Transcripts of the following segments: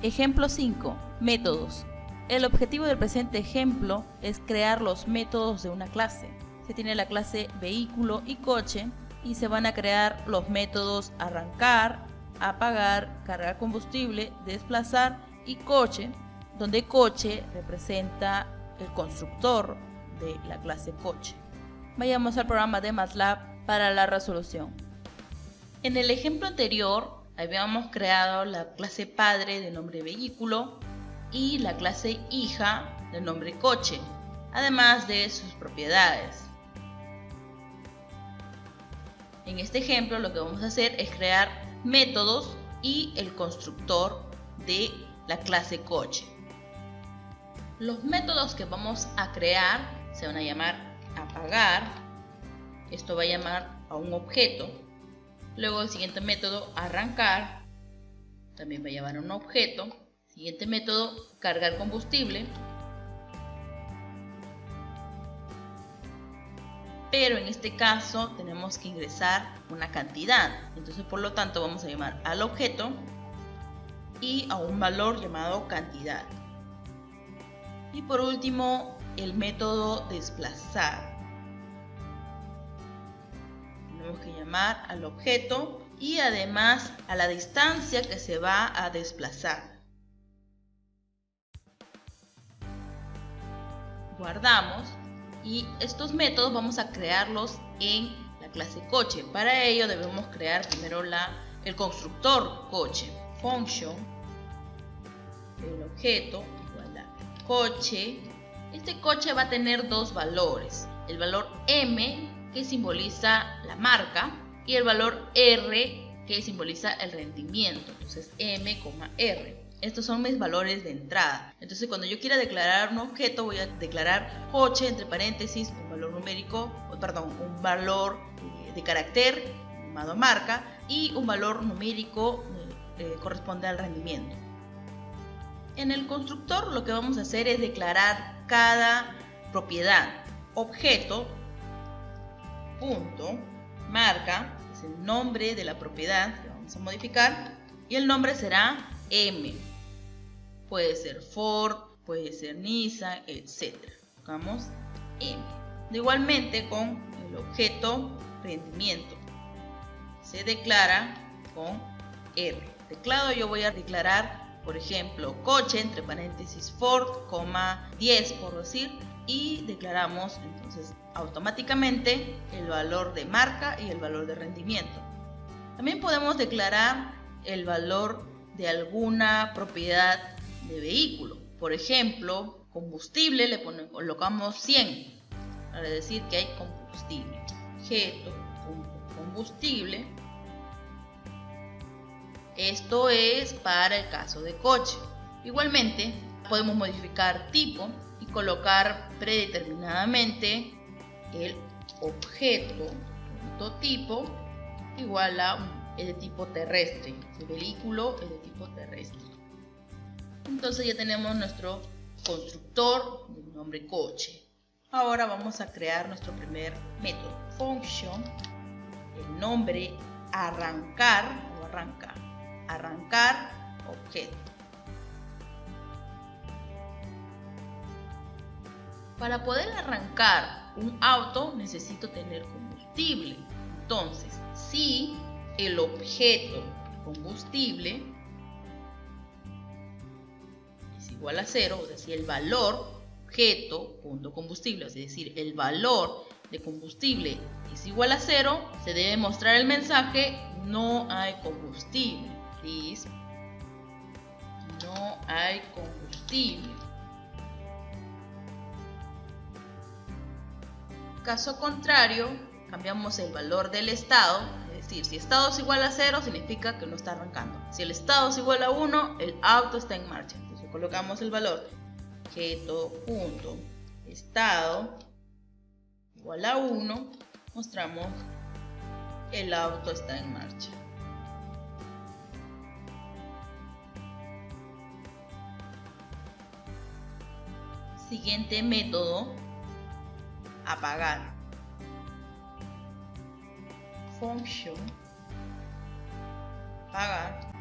Ejemplo 5. Métodos. El objetivo del presente ejemplo es crear los métodos de una clase. Se tiene la clase vehículo y coche y se van a crear los métodos arrancar, apagar, cargar combustible, desplazar y coche, donde coche representa el constructor de la clase coche. Vayamos al programa de MATLAB para la resolución. En el ejemplo anterior habíamos creado la clase padre de nombre vehículo y la clase hija de nombre coche, además de sus propiedades. En este ejemplo lo que vamos a hacer es crear métodos y el constructor de la clase coche. Los métodos que vamos a crear se van a llamar apagar, esto va a llamar a un objeto. Luego el siguiente método, arrancar, también va a llevar a un objeto. Siguiente método, cargar combustible. Pero en este caso tenemos que ingresar una cantidad. Entonces por lo tanto vamos a llamar al objeto y a un valor llamado cantidad. Y por último el método desplazar. Tenemos que llamar al objeto y además a la distancia que se va a desplazar. Guardamos y estos métodos vamos a crearlos en la clase coche. Para ello debemos crear primero el constructor coche. Function, el objeto igual a coche. Este coche va a tener dos valores. El valor M, que simboliza la marca, y el valor R, que simboliza el rendimiento. Entonces M, R. Estos son mis valores de entrada. Entonces cuando yo quiera declarar un objeto voy a declarar coche entre paréntesis un valor numérico, un valor de carácter llamado marca y un valor numérico corresponde al rendimiento. En el constructor lo que vamos a hacer es declarar cada propiedad. Objeto, punto, marca, es el nombre de la propiedad que vamos a modificar y el nombre será M. Puede ser Ford, puede ser Nissan, etc. Buscamos M. Igualmente con el objeto rendimiento. Se declara con R. Teclado yo voy a declarar, por ejemplo, coche entre paréntesis Ford, 10 por decir, y declaramos entonces automáticamente el valor de marca y el valor de rendimiento. También podemos declarar el valor de alguna propiedad de vehículo. Por ejemplo, combustible le colocamos 100 para decir que hay combustible. Objeto, combustible. Esto es para el caso de coche. Igualmente, podemos modificar tipo y colocar predeterminadamente el objeto tipo igual a el de tipo terrestre. El vehículo es de tipo terrestre. Entonces ya tenemos nuestro constructor de nombre coche. Ahora vamos a crear nuestro primer método. Function, el nombre arrancar o arrancar objeto. Para poder arrancar un auto necesito tener combustible. Entonces, si el objeto combustible es igual a 0, es decir, el valor objeto.combustible, es decir, el valor de combustible es igual a 0, se debe mostrar el mensaje no hay combustible. Please, no hay combustible. Caso contrario, cambiamos el valor del estado, es decir, si estado es igual a 0 significa que no está arrancando. Si el estado es igual a 1, el auto está en marcha. Entonces colocamos el valor objeto.estado igual a 1, mostramos el auto está en marcha. Siguiente método, apagar. Function, apagar.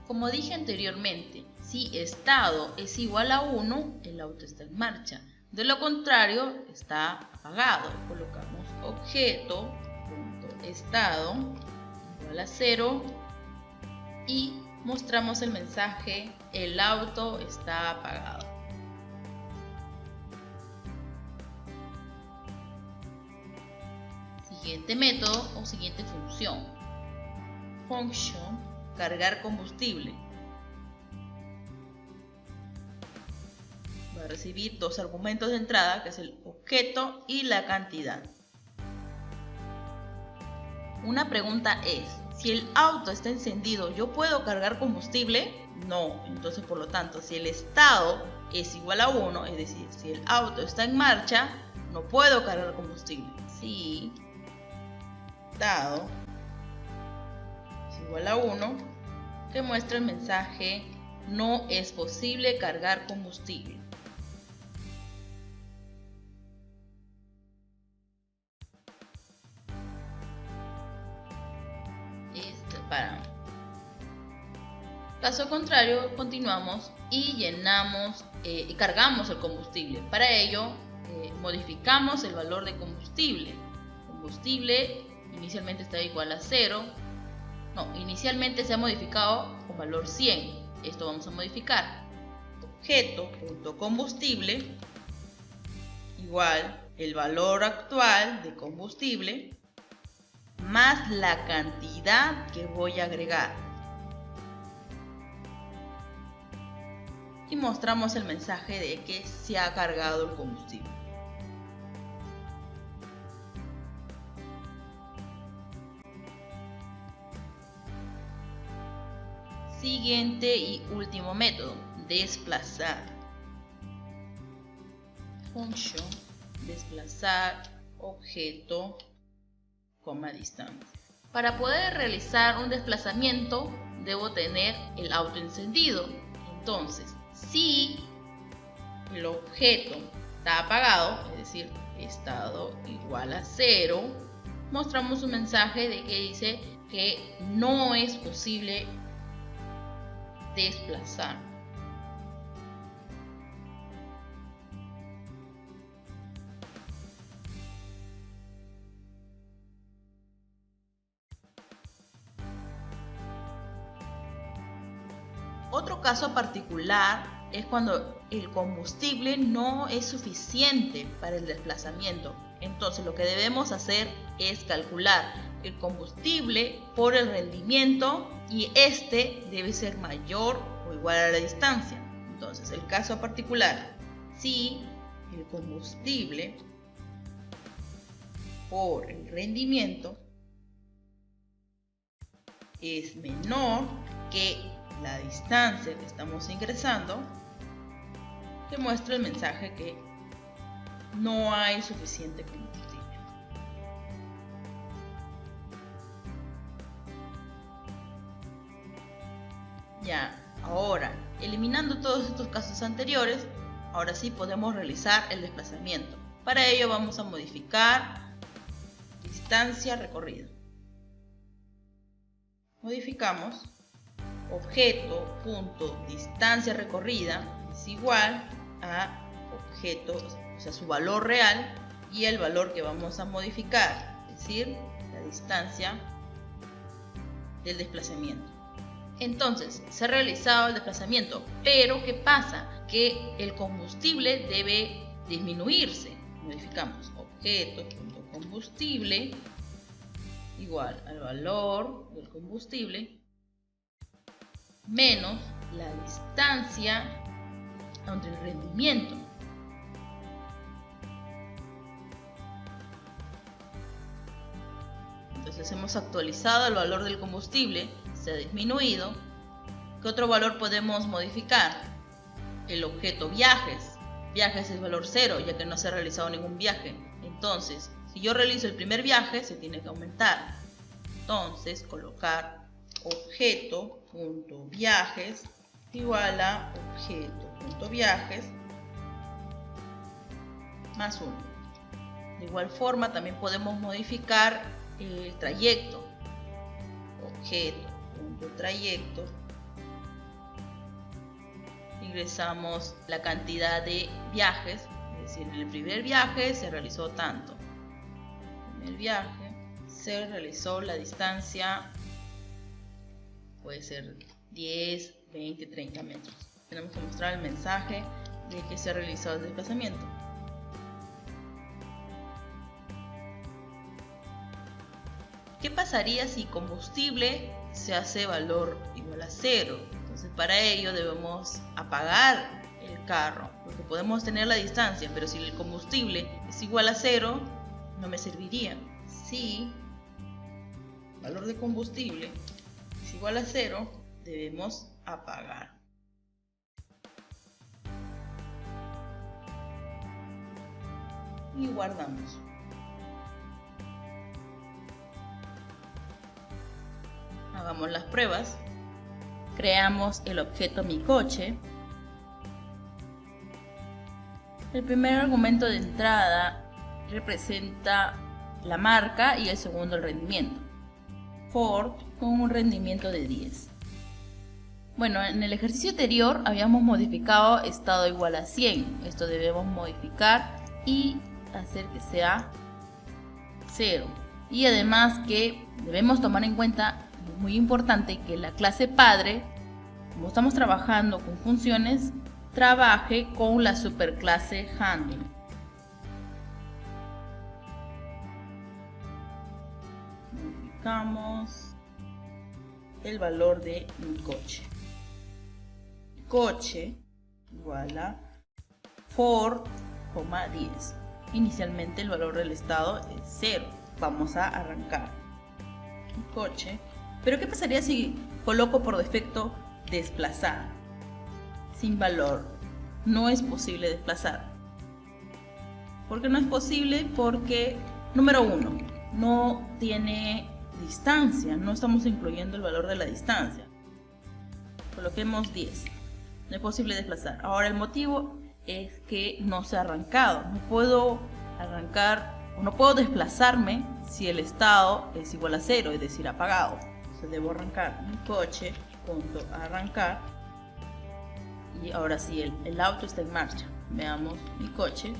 Como dije anteriormente, si estado es igual a 1, el auto está en marcha. De lo contrario, está apagado. Colocamos objeto.estado igual a 0 y mostramos el mensaje: el auto está apagado. Siguiente método o siguiente función. Function, cargar combustible. Va a recibir dos argumentos de entrada, que es el objeto y la cantidad. Una pregunta es: si el auto está encendido, ¿yo puedo cargar combustible? No. Entonces, por lo tanto, si el estado es igual a 1, es decir, si el auto está en marcha, no puedo cargar combustible. Si estado es igual a 1, que muestra el mensaje: no es posible cargar combustible. Caso contrario, continuamos y llenamos y cargamos el combustible. Para ello, modificamos el valor de combustible. Combustible inicialmente está igual a 0. No, inicialmente se ha modificado con valor 100. Esto vamos a modificar. Objeto.combustible igual el valor actual de combustible más la cantidad que voy a agregar. Y mostramos el mensaje de que se ha cargado el combustible. Siguiente y último método: desplazar. Función, desplazar objeto, distancia. Para poder realizar un desplazamiento, debo tener el auto encendido. Entonces, si el objeto está apagado, es decir, estado igual a 0, mostramos un mensaje de que dice que no es posible desplazar. Otro caso particular es cuando el combustible no es suficiente para el desplazamiento. Entonces lo que debemos hacer es calcular el combustible por el rendimiento y este debe ser mayor o igual a la distancia. Entonces, el caso particular: si el combustible por el rendimiento es menor que la distancia que estamos ingresando, que muestra el mensaje que no hay suficiente combustible. Ya, ahora, eliminando todos estos casos anteriores, ahora sí podemos realizar el desplazamiento. Para ello vamos a modificar distancia recorrida. Modificamos objeto.distancia recorrida es igual a objeto, o sea, su valor real y el valor que vamos a modificar, es decir, la distancia del desplazamiento. Entonces, se ha realizado el desplazamiento, pero ¿qué pasa? Que el combustible debe disminuirse. Modificamos objeto.combustible igual al valor del combustible menos la distancia entre el rendimiento. Entonces hemos actualizado el valor del combustible, se ha disminuido. ¿Qué otro valor podemos modificar? El objeto viajes. Viajes es valor 0, ya que no se ha realizado ningún viaje. Entonces, si yo realizo el primer viaje, se tiene que aumentar. Entonces, colocar objeto.viajes igual a objeto.viajes más 1. De igual forma, también podemos modificar el trayecto. Objeto.trayecto ingresamos la cantidad de viajes, es decir, en el primer viaje se realizó tanto. En el viaje se realizó la distancia, puede ser 10, 20, 30 metros. Tenemos que mostrar el mensaje de que se realizó el desplazamiento. ¿Qué pasaría si combustible se hace valor igual a 0? Entonces para ello debemos apagar el carro, porque podemos tener la distancia, pero si el combustible es igual a 0, no me serviría. Si el valor de combustible es igual a 0, debemos apagar. Y guardamos. Hagamos las pruebas. Creamos el objeto Mi Coche. El primer argumento de entrada representa la marca y el segundo el rendimiento. Ford con un rendimiento de 10. Bueno, en el ejercicio anterior habíamos modificado estado igual a 100. Esto debemos modificar y hacer que sea 0. Y además que debemos tomar en cuenta, muy importante, que la clase padre, como estamos trabajando con funciones, trabaje con la superclase handle. Modificamos el valor de Mi Coche. Coche igual a Ford, 10. Inicialmente el valor del estado es 0. Vamos a arrancar Mi Coche. Pero ¿qué pasaría si coloco por defecto desplazar? Sin valor. No es posible desplazar. ¿Por qué no es posible? Porque, número 1, no tiene distancia. No estamos incluyendo el valor de la distancia. Coloquemos 10. No es posible desplazar. Ahora el motivo es que no se ha arrancado. No puedo arrancar o no puedo desplazarme si el estado es igual a 0, es decir, apagado. Entonces debo arrancar Mi Coche, punto arrancar, y ahora sí el auto está en marcha. Veamos Mi Coche,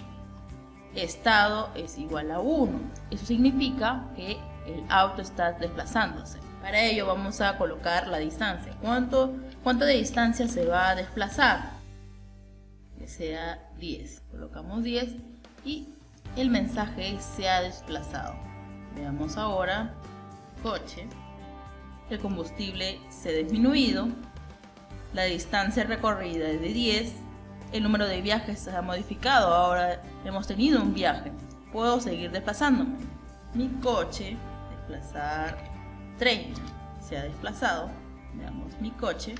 estado es igual a 1. Eso significa que el auto está desplazándose. Para ello vamos a colocar la distancia. ¿Cuánto de distancia se va a desplazar? Que sea 10. Colocamos 10 y el mensaje se ha desplazado. Veamos ahora Coche. El combustible se ha disminuido. La distancia recorrida es de 10. El número de viajes se ha modificado. Ahora hemos tenido un viaje. Puedo seguir desplazándome. Mi Coche, desplazar 30. Se ha desplazado. Veamos Mi Coche.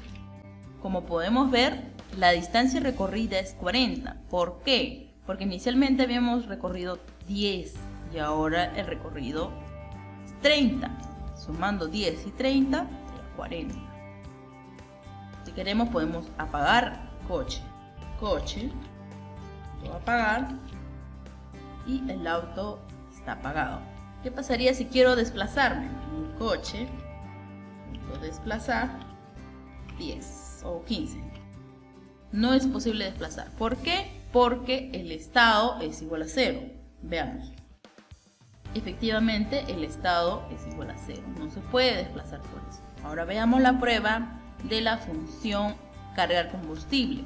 Como podemos ver, la distancia recorrida es 40. ¿Por qué? Porque inicialmente habíamos recorrido 10 y ahora el recorrido es 30. Sumando 10 y 30, sería 40. Si queremos podemos apagar Coche. Coche, voy a apagar y el auto está apagado. ¿Qué pasaría si quiero desplazarme? Mi Coche, puedo desplazar 10 o 15. No es posible desplazar. ¿Por qué? Porque el estado es igual a 0. Veamos. Efectivamente, el estado es igual a 0. No se puede desplazar por eso. Ahora veamos la prueba de la función cargar combustible.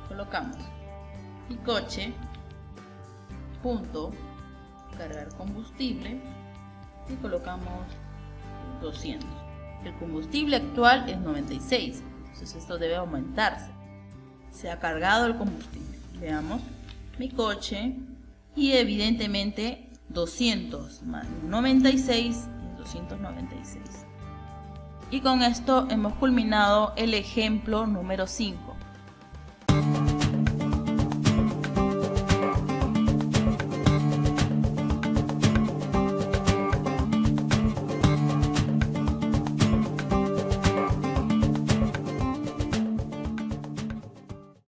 Colocamos Mi Coche, punto cargar combustible y colocamos 200. El combustible actual es 96. Entonces esto debe aumentarse. Se ha cargado el combustible. Veamos Mi Coche y evidentemente 200 más 96 es 296. Y con esto hemos culminado el ejemplo número 5.